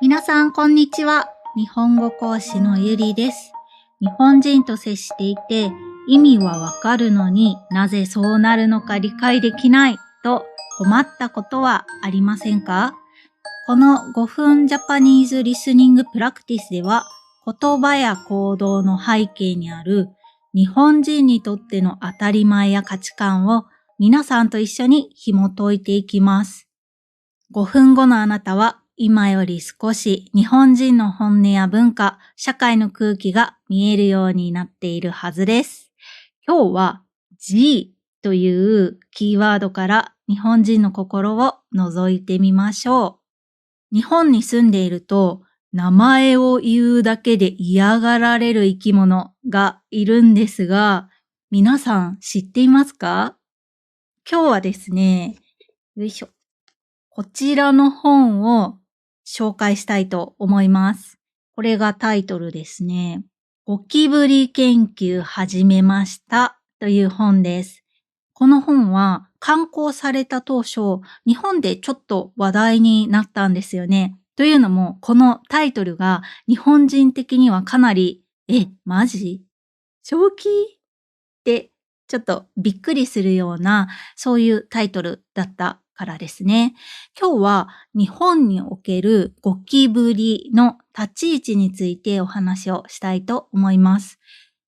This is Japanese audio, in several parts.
皆さん、こんにちは。日本語講師のゆりです。日本人と接していて、意味はわかるのになぜそうなるのか理解できないと困ったことはありませんか？この5分ジャパニーズリスニングプラクティスでは、言葉や行動の背景にある日本人にとっての当たり前や価値観を皆さんと一緒に紐解いていきます。5分後のあなたは今より少し日本人の本音や文化、社会の空気が見えるようになっているはずです。今日は G というキーワードから日本人の心を覗いてみましょう。日本に住んでいると名前を言うだけで嫌がられる生き物がいるんですが、皆さん知っていますか？今日はですね、こちらの本を紹介したいと思います。これがタイトルですね。ゴキブリ研究始めましたという本です。この本は刊行された当初、日本でちょっと話題になったんですよね。というのも、このタイトルが日本人的にはかなり、マジ？正気？ってちょっとびっくりするような、そういうタイトルだったからですね。今日は日本におけるゴキブリの立ち位置についてお話をしたいと思います。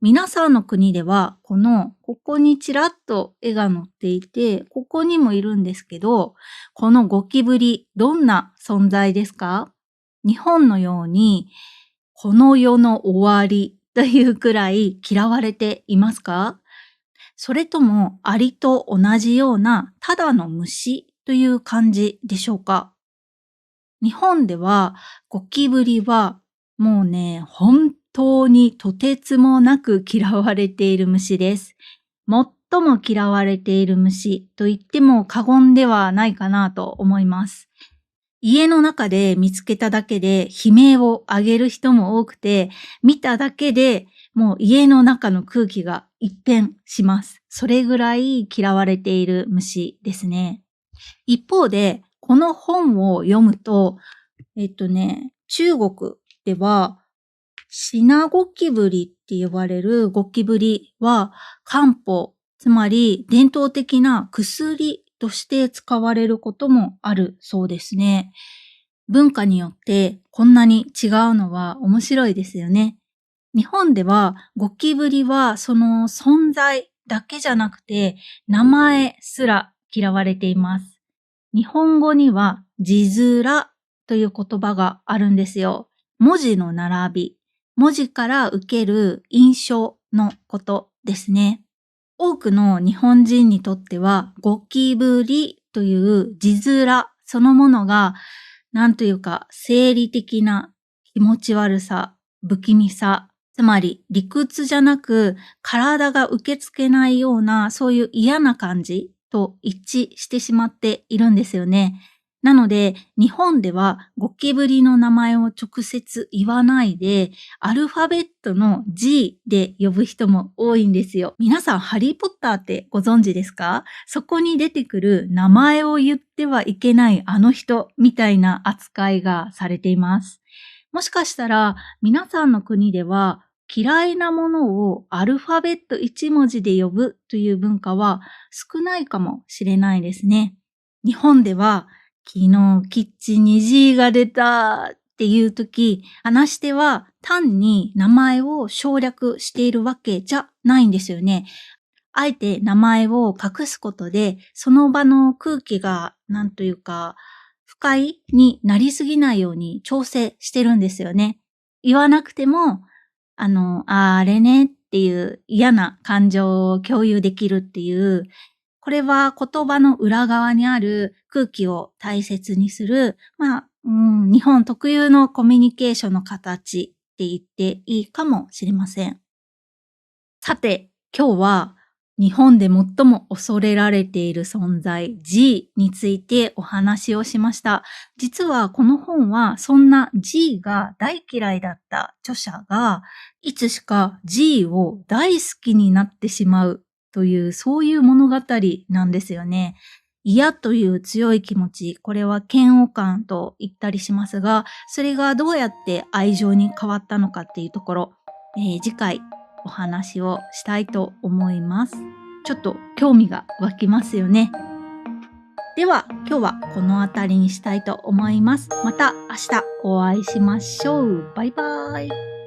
皆さんの国では、ここにちらっと絵が載っていて、ここにもいるんですけど、このゴキブリ、どんな存在ですか？日本のように、この世の終わりというくらい嫌われていますか？それともアリと同じようなただの虫という感じでしょうか？日本ではゴキブリはもうね、本当にとてつもなく嫌われている虫です。最も嫌われている虫と言っても過言ではないかなと思います。家の中で見つけただけで悲鳴を上げる人も多くて、見ただけでもう家の中の空気が一変します。それぐらい嫌われている虫ですね。一方で、この本を読むと、中国ではシナゴキブリって呼ばれるゴキブリは漢方、つまり伝統的な薬として使われることもあるそうですね。文化によってこんなに違うのは面白いですよね。日本ではゴキブリはその存在だけじゃなくて名前すら嫌われています。日本語には字面という言葉があるんですよ。文字の並び、文字から受ける印象のことですね。多くの日本人にとってはゴキブリという字面そのものがなんというか生理的な気持ち悪さ、不気味さ、つまり理屈じゃなく体が受け付けないようなそういう嫌な感じと一致してしまっているんですよね。なので日本ではゴキブリの名前を直接言わないでアルファベットの G で呼ぶ人も多いんですよ。皆さんハリーポッターってご存知ですか？そこに出てくる名前を言ってはいけないあの人みたいな扱いがされています。もしかしたら皆さんの国では嫌いなものをアルファベット1文字で呼ぶという文化は少ないかもしれないですね。日本では昨日キッチンに G が出たっていう時、話し手は単に名前を省略しているわけじゃないんですよね。あえて名前を隠すことで、その場の空気がなんというか、不快になりすぎないように調整してるんですよね。言わなくても、あれねっていう嫌な感情を共有できるっていう、これは言葉の裏側にある空気を大切にする、日本特有のコミュニケーションの形って言っていいかもしれません。さて、今日は日本で最も恐れられている存在 G についてお話をしました。実はこの本はそんな G が大嫌いだった著者がいつしか G を大好きになってしまうというそういう物語なんですよね。嫌という強い気持ち、これは嫌悪感と言ったりしますが、それがどうやって愛情に変わったのかっていうところ、次回お話をしたいと思います。ちょっと興味が湧きますよね。では今日はこの辺りにしたいと思います。また明日お会いしましょう。バイバーイ。